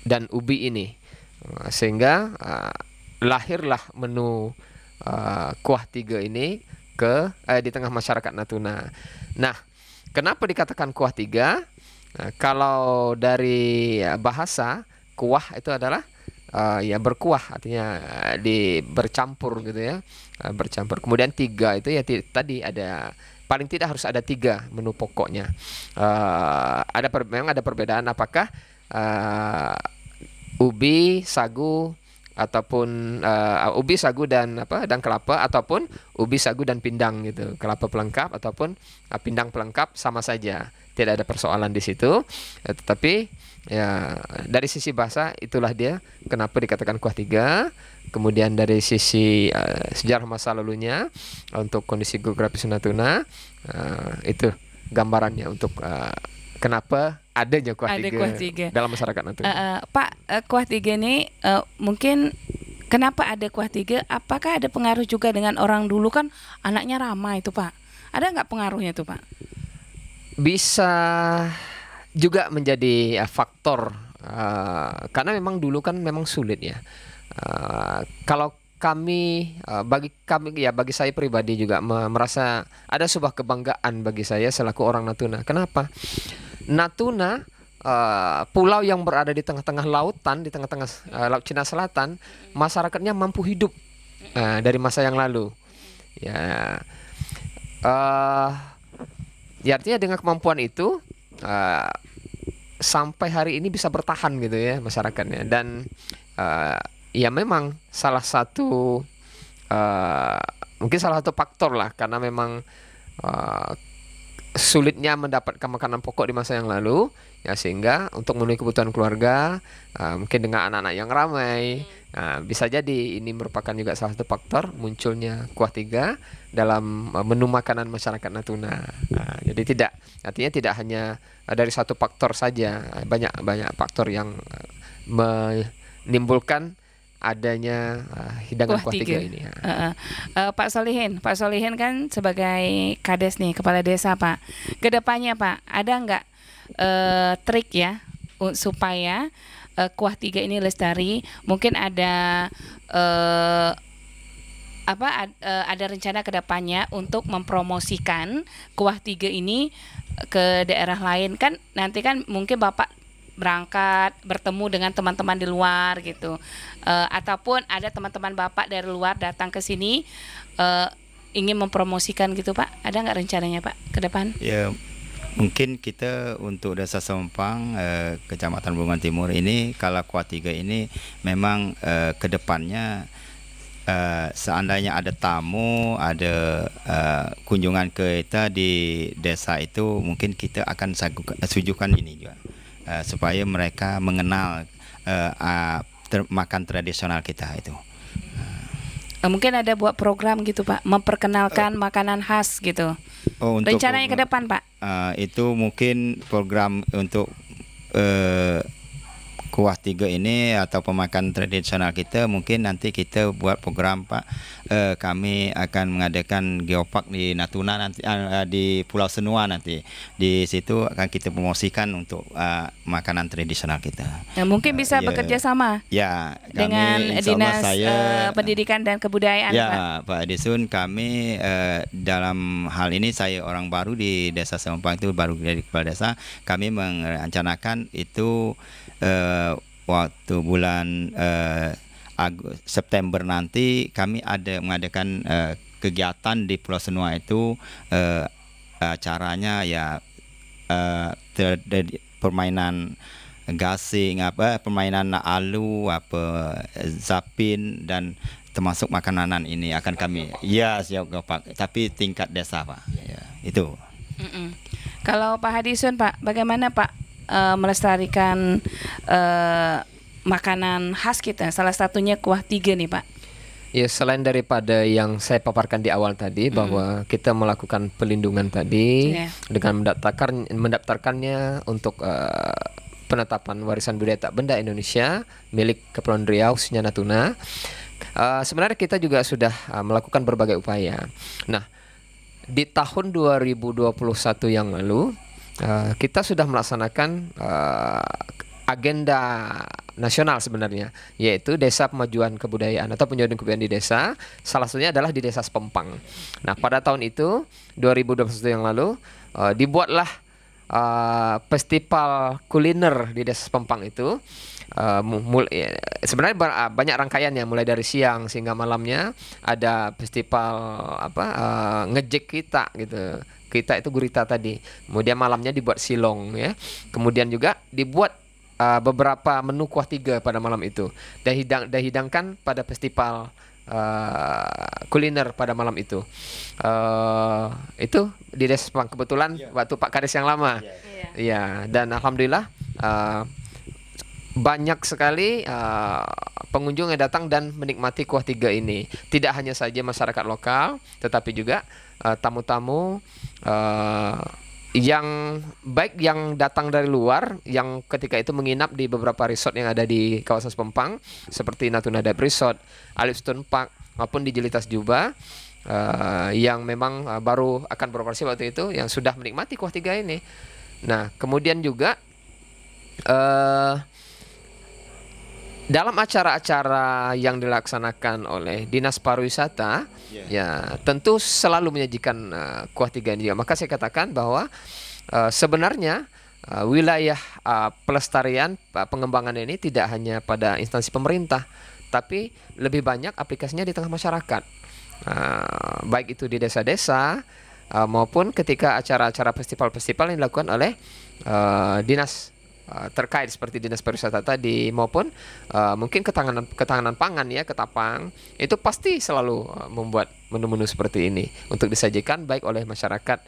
dan ubi ini, sehingga lahirlah menu kuah tiga ini di tengah masyarakat Natuna. Nah, kenapa dikatakan kuah tiga? Kalau dari bahasa kuah itu adalah ya berkuah, artinya bercampur gitu ya, bercampur. Kemudian tiga itu ya tadi ada paling tidak harus ada 3 menu pokoknya. Memang ada perbedaan apakah ubi, sagu, ataupun ubi, sagu dan kelapa, ataupun ubi, sagu dan pindang gitu. Kelapa pelengkap ataupun pindang pelengkap sama saja. Tidak ada persoalan di situ. Tetapi ya dari sisi bahasa itulah dia kenapa dikatakan kuah tiga. Kemudian dari sisi sejarah masa lalunya untuk kondisi geografis Natuna, itu gambarannya untuk kenapa adanya kuah tiga dalam masyarakat Natuna. Pak, kuah tiga ini mungkin kenapa ada kuah tiga? Apakah ada pengaruh juga dengan orang dulu kan anaknya ramai itu Pak? Ada nggak pengaruhnya tuh Pak? Bisa juga menjadi faktor karena memang dulu kan memang sulit ya. Kalau bagi saya pribadi juga merasa ada sebuah kebanggaan bagi saya selaku orang Natuna. Kenapa? Natuna pulau yang berada di tengah-tengah lautan, di tengah-tengah Laut Cina Selatan, masyarakatnya mampu hidup dari masa yang lalu. Ya, artinya dengan kemampuan itu sampai hari ini bisa bertahan gitu ya masyarakatnya. Dan ya memang mungkin salah satu faktor lah, karena memang sulitnya mendapatkan makanan pokok di masa yang lalu ya, sehingga untuk memenuhi kebutuhan keluarga mungkin dengan anak-anak yang ramai, bisa jadi ini merupakan juga salah satu faktor munculnya kuah tiga dalam menu makanan masyarakat Natuna. Jadi artinya tidak hanya dari satu faktor saja, banyak faktor yang menimbulkan adanya hidangan kuah tiga ini. Pak Solihin kan sebagai kades nih, kepala desa Pak. Kedepannya Pak, ada nggak trik ya supaya kuah tiga ini lestari? Mungkin ada ada rencana kedepannya untuk mempromosikan kuah tiga ini ke daerah lain, kan nanti kan mungkin Bapak berangkat bertemu dengan teman-teman di luar gitu, ataupun ada teman-teman Bapak dari luar datang ke sini ingin mempromosikan gitu Pak, ada nggak rencananya Pak ke depan? Ya, mungkin kita untuk Desa Sempang, Kecamatan Bulungan Timur ini, kalau kuah tiga ini memang ke depannya seandainya ada tamu, ada kunjungan ke kita di desa itu, mungkin kita akan suguhkan ini juga. Supaya mereka mengenal makan tradisional kita itu. Mungkin ada buat program gitu Pak, memperkenalkan makanan khas gitu. Rencananya ke depan Pak? Itu mungkin program untuk kuah tiga ini atau pemakan tradisional kita, mungkin nanti kita buat program Pak. Kami akan mengadakan geopark di Natuna nanti, di Pulau Senua nanti. Di situ akan kita promosikan untuk makanan tradisional kita. Mungkin bisa bekerja sama dengan Dinas Pendidikan dan Kebudayaan Pak Edisun. Kami dalam hal ini, saya orang baru di Desa Sempang, itu baru dari kepala desa. Kami merencanakan itu waktu bulan September nanti kami mengadakan kegiatan di Pulau Senua itu, acaranya ya permainan gasing, permainan alu, zapin, dan termasuk makanan ini akan kami siap Pak, tapi tingkat desa Pak. Itu. Kalau Pak Hadisun Pak, bagaimana Pak melestarikan makanan khas kita, salah satunya kuah tiga nih Pak? Ya, selain daripada yang saya paparkan di awal tadi, bahwa kita melakukan pelindungan tadi dengan mendaftarkannya untuk penetapan warisan budaya tak benda Indonesia milik Kepulauan Riau khususnya Natuna. Sebenarnya kita juga sudah melakukan berbagai upaya. Nah, di tahun 2021 yang lalu kita sudah melaksanakan agenda nasional sebenarnya, yaitu Desa Pemajuan Kebudayaan atau Penyuluhan Kebudayaan di Desa. Salah satunya adalah di Desa Sempang. Nah, pada tahun itu 2021 yang lalu dibuatlah festival kuliner di Desa Sempang itu. Sebenarnya banyak rangkaiannya, mulai dari siang sehingga malamnya ada festival ngejek kita gitu. Kita itu gurita tadi. Kemudian malamnya dibuat silong ya. Kemudian juga dibuat beberapa menu kuah tiga pada malam itu. Dihidangkan pada festival kuliner pada malam itu. Itu di Desa Sepang kebetulan waktu Pak Kades yang lama. Iya, dan alhamdulillah banyak sekali pengunjung yang datang dan menikmati kuah tiga ini. Tidak hanya saja masyarakat lokal, tetapi juga tamu-tamu yang baik yang datang dari luar, yang ketika itu menginap di beberapa resort yang ada di kawasan Sepempang, seperti Natuna Dive Resort, Alipstone Park, maupun di Jelitas Juba, yang memang baru akan beroperasi waktu itu, yang sudah menikmati kuah tiga ini. Nah, kemudian juga dalam acara-acara yang dilaksanakan oleh Dinas Pariwisata, ya tentu selalu menyajikan kuah tiga ini. Maka saya katakan bahwa sebenarnya wilayah pelestarian pengembangan ini tidak hanya pada instansi pemerintah, tapi lebih banyak aplikasinya di tengah masyarakat, baik itu di desa-desa maupun ketika acara-acara festival-festival yang dilakukan oleh dinas terkait seperti Dinas Pariwisata tadi, maupun mungkin ketahanan pangan ya, Ketapang itu pasti selalu membuat menu-menu seperti ini untuk disajikan baik oleh masyarakat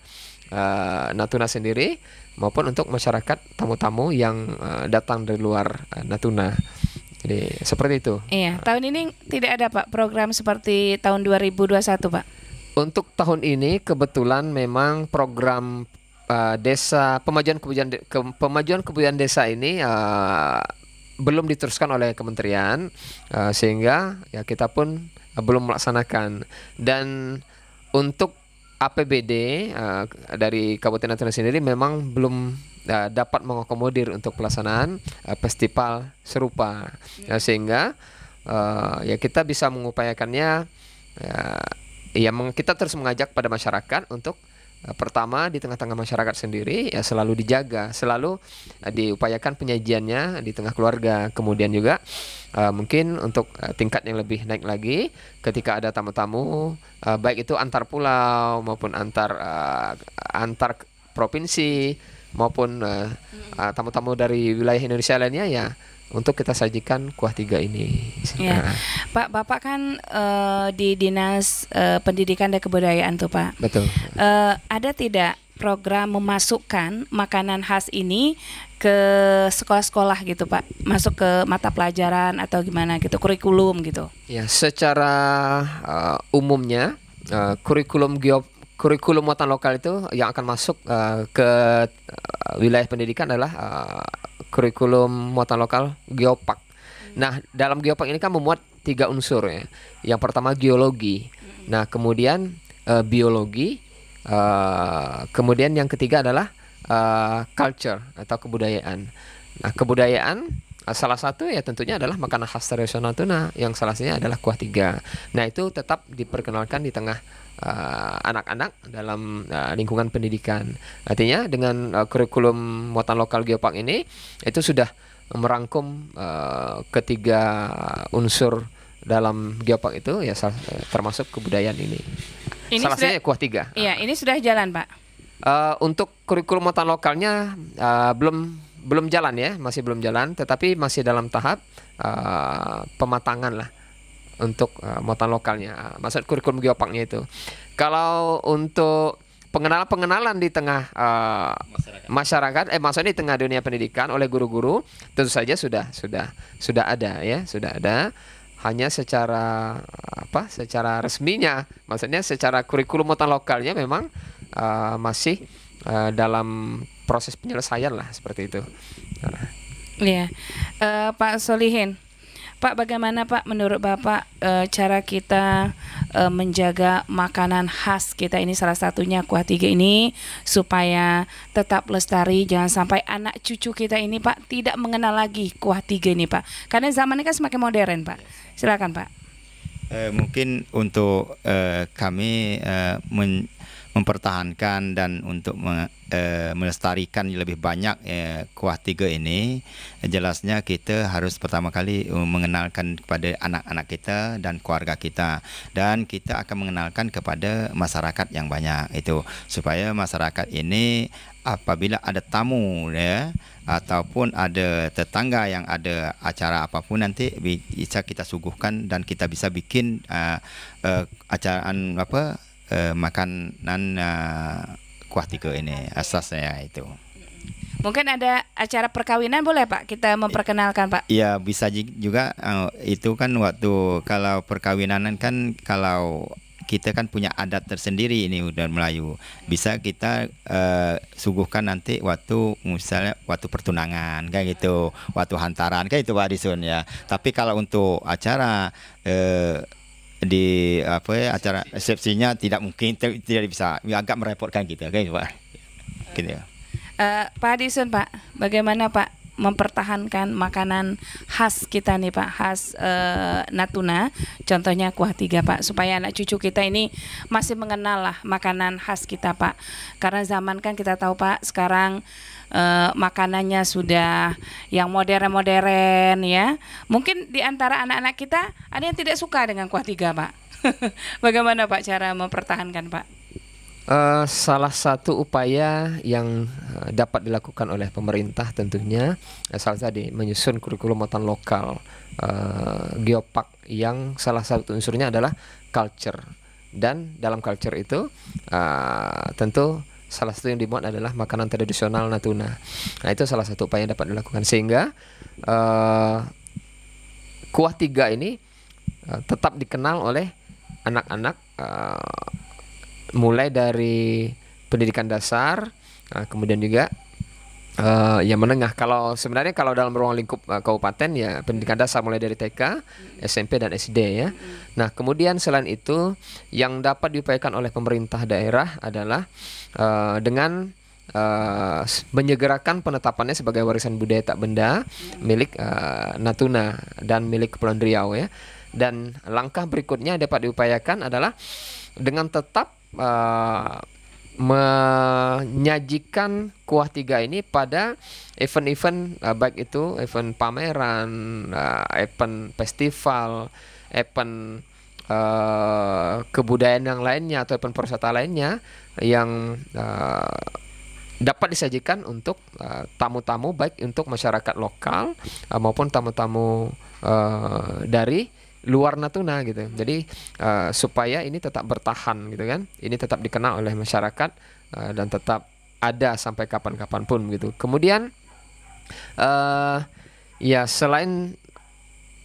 Natuna sendiri maupun untuk masyarakat tamu-tamu yang datang dari luar Natuna. Jadi seperti itu. Iya, tahun ini tidak ada Pak program seperti tahun 2021 Pak. Untuk tahun ini kebetulan memang program desa pemajuan kebudayaan desa ini belum diteruskan oleh kementerian, sehingga ya kita pun belum melaksanakan. Dan untuk APBD dari Kabupaten Natuna sendiri memang belum dapat mengakomodir untuk pelaksanaan festival serupa, sehingga ya kita bisa mengupayakannya. Kita terus mengajak pada masyarakat untuk pertama di tengah-tengah masyarakat sendiri ya selalu dijaga, selalu diupayakan penyajiannya di tengah keluarga. Kemudian juga mungkin untuk tingkat yang lebih naik lagi ketika ada tamu-tamu, baik itu antar pulau maupun antar provinsi maupun tamu-tamu dari wilayah Indonesia lainnya, ya untuk kita sajikan kuah tiga ini. Ya. Pak, Bapak kan di Dinas Pendidikan dan Kebudayaan tuh Pak. Betul. Ada tidak program memasukkan makanan khas ini ke sekolah-sekolah gitu Pak? Masuk ke mata pelajaran atau gimana gitu, kurikulum gitu? Ya, secara umumnya kurikulum muatan lokal itu yang akan masuk ke wilayah pendidikan adalah kurikulum muatan lokal geopark. Nah, dalam geopark ini kan memuat 3 unsur ya. Yang pertama geologi. Nah, kemudian biologi. Kemudian yang ketiga adalah culture atau kebudayaan. Nah, kebudayaan salah satu ya tentunya adalah makanan khas tradisional Natuna, yang salah satunya adalah kuah tiga. Nah, itu tetap diperkenalkan di tengah anak-anak dalam lingkungan pendidikan. Artinya dengan kurikulum muatan lokal geopark ini itu sudah merangkum ketiga unsur dalam geopark itu ya, termasuk kebudayaan ini. Salah satunya kuah tiga. Iya, ini sudah jalan Pak. Untuk kurikulum muatan lokalnya belum jalan ya, masih belum jalan, tetapi masih dalam tahap pematangan lah untuk muatan lokalnya. Maksud kurikulum geoparknya itu. Kalau untuk pengenalan di tengah masyarakat, maksudnya di tengah dunia pendidikan oleh guru-guru, tentu saja sudah ada ya, sudah ada. Hanya secara secara resminya, maksudnya secara kurikulum muatan lokalnya memang masih dalam proses penyelesaian lah, seperti itu. Iya, Pak Solihin, Pak, bagaimana Pak menurut Bapak cara kita menjaga makanan khas kita ini, salah satunya kuah tiga ini, supaya tetap lestari, jangan sampai anak cucu kita ini Pak tidak mengenal lagi kuah tiga ini Pak, karena zamannya kan semakin modern Pak. Silakan Pak. Mungkin untuk kami mempertahankan dan untuk melestarikan lebih banyak kuah tiga ini, jelasnya kita harus pertama kali mengenalkan kepada anak-anak kita dan keluarga kita, dan kita akan mengenalkan kepada masyarakat yang banyak itu, supaya masyarakat ini apabila ada tamu ya ataupun ada tetangga yang ada acara apapun, nanti bisa kita suguhkan dan kita bisa bikin acaraan makanan kuah tiga ini asasnya itu. Mungkin ada acara perkawinan, boleh Pak kita memperkenalkan Pak? Iya, bisa juga itu kan waktu kalau perkawinan kan, kalau kita kan punya adat tersendiri ini udah Melayu, bisa kita suguhkan nanti waktu misalnya waktu pertunangan kayak gitu, waktu hantaran kayak itu Pak Disun ya. Tapi kalau untuk acara di acara resepsinya tidak mungkin, tidak bisa, agak merepotkan kita kayak Pak. Gitu ya. Pak Adison Pak, bagaimana Pak mempertahankan makanan khas kita nih Pak, khas Natuna, contohnya kuah tiga Pak, supaya anak cucu kita ini masih mengenal lah makanan khas kita Pak. Karena zaman kan kita tahu Pak, sekarang makanannya sudah yang modern-modern ya. Mungkin di antara anak-anak kita ada yang tidak suka dengan kuah tiga Pak. Bagaimana Pak cara mempertahankan Pak? Salah satu upaya yang dapat dilakukan oleh pemerintah tentunya salah tadi menyusun kurikulum muatan lokal geopark, yang salah satu unsurnya adalah culture, dan dalam culture itu tentu salah satu yang dimuat adalah makanan tradisional Natuna. Nah, itu salah satu upaya yang dapat dilakukan sehingga kuah tiga ini tetap dikenal oleh anak-anak mulai dari pendidikan dasar, kemudian juga yang menengah. Kalau sebenarnya kalau dalam ruang lingkup kabupaten ya pendidikan dasar mulai dari TK, SMP dan SD ya. Nah, kemudian selain itu yang dapat diupayakan oleh pemerintah daerah adalah dengan menyegerakan penetapannya sebagai warisan budaya tak benda milik Natuna dan milik Kepulauan Riau ya. Dan langkah berikutnya dapat diupayakan adalah dengan tetap menyajikan kuah tiga ini pada event-event baik itu event pameran, event festival, event kebudayaan yang lainnya atau event pariwisata lainnya yang dapat disajikan untuk tamu-tamu, baik untuk masyarakat lokal maupun tamu-tamu dari luar Natuna gitu. Jadi supaya ini tetap bertahan gitu kan. Ini tetap dikenal oleh masyarakat dan tetap ada sampai kapan-kapan pun gitu. Kemudian ya selain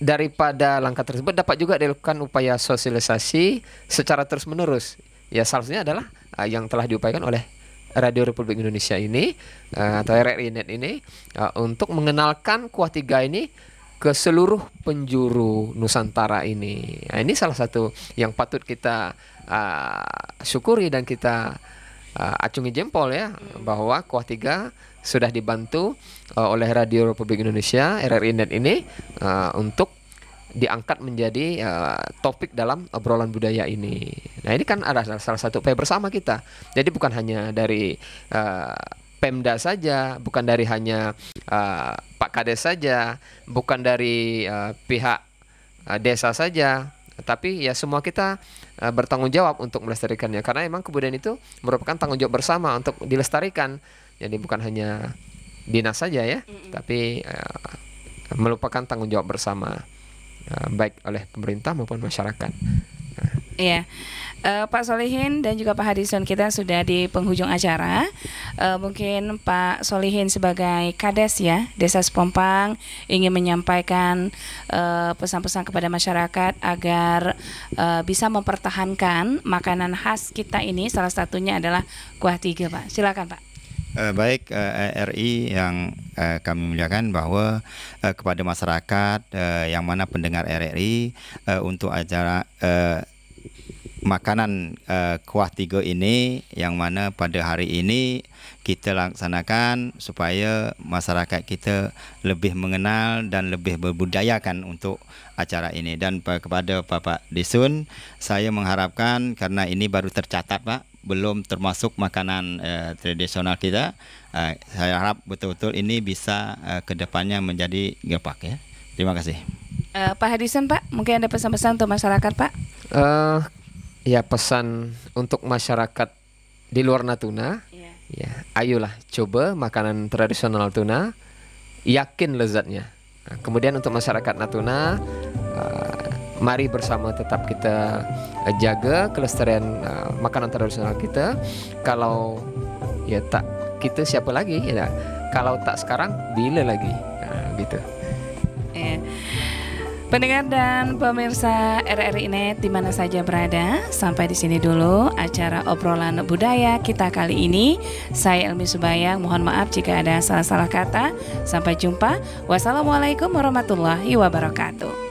daripada langkah tersebut dapat juga dilakukan upaya sosialisasi secara terus-menerus. Ya salah satunya adalah yang telah diupayakan oleh Radio Republik Indonesia ini atau RRI Net ini untuk mengenalkan kuah tiga ini ke seluruh penjuru Nusantara ini. Nah, ini salah satu yang patut kita syukuri dan kita acungi jempol ya, bahwa kuah tiga sudah dibantu oleh Radio Republik Indonesia RRI Net ini untuk diangkat menjadi topik dalam obrolan budaya ini. Nah, ini kan ada salah satu upaya bersama kita. Jadi bukan hanya dari Pemda saja, bukan dari hanya Pak Kades saja, bukan dari pihak desa saja, tapi ya semua kita bertanggung jawab untuk melestarikannya, karena memang kebudayaan itu merupakan tanggung jawab bersama untuk dilestarikan. Jadi bukan hanya dinas saja ya, tapi merupakan tanggung jawab bersama baik oleh pemerintah maupun masyarakat. Iya. Pak Solihin dan juga Pak Hadison, kita sudah di penghujung acara. Mungkin Pak Solihin sebagai Kades ya Desa Sepompang ingin menyampaikan pesan-pesan kepada masyarakat agar bisa mempertahankan makanan khas kita ini, salah satunya adalah kuah tiga Pak. Silakan Pak. Baik, RI yang kami muliakan, bahwa kepada masyarakat yang mana pendengar RRI untuk acara makanan kuah tiga ini yang mana pada hari ini kita laksanakan supaya masyarakat kita lebih mengenal dan lebih berbudayakan untuk acara ini. Dan kepada Bapak Disun, saya mengharapkan, karena ini baru tercatat Pak, belum termasuk makanan tradisional kita. Saya harap betul-betul ini bisa kedepannya menjadi gepak ya. Terima kasih. Pak Hadison, Pak, mungkin ada pesan-pesan untuk masyarakat, Pak? Ya, pesan untuk masyarakat di luar Natuna, ya, ayolah coba makanan tradisional Tuna, yakin lezatnya. Kemudian untuk masyarakat Natuna, mari bersama tetap kita jaga kelestarian makanan tradisional kita. Kalau ya tak kita, siapa lagi ya? Kalau tak sekarang, bila lagi? Gitu. Pendengar dan pemirsa RRI Net di mana saja berada, sampai di sini dulu acara obrolan budaya kita kali ini. Saya Elmi Subayang, mohon maaf jika ada salah-salah kata. Sampai jumpa. Wassalamualaikum warahmatullahi wabarakatuh.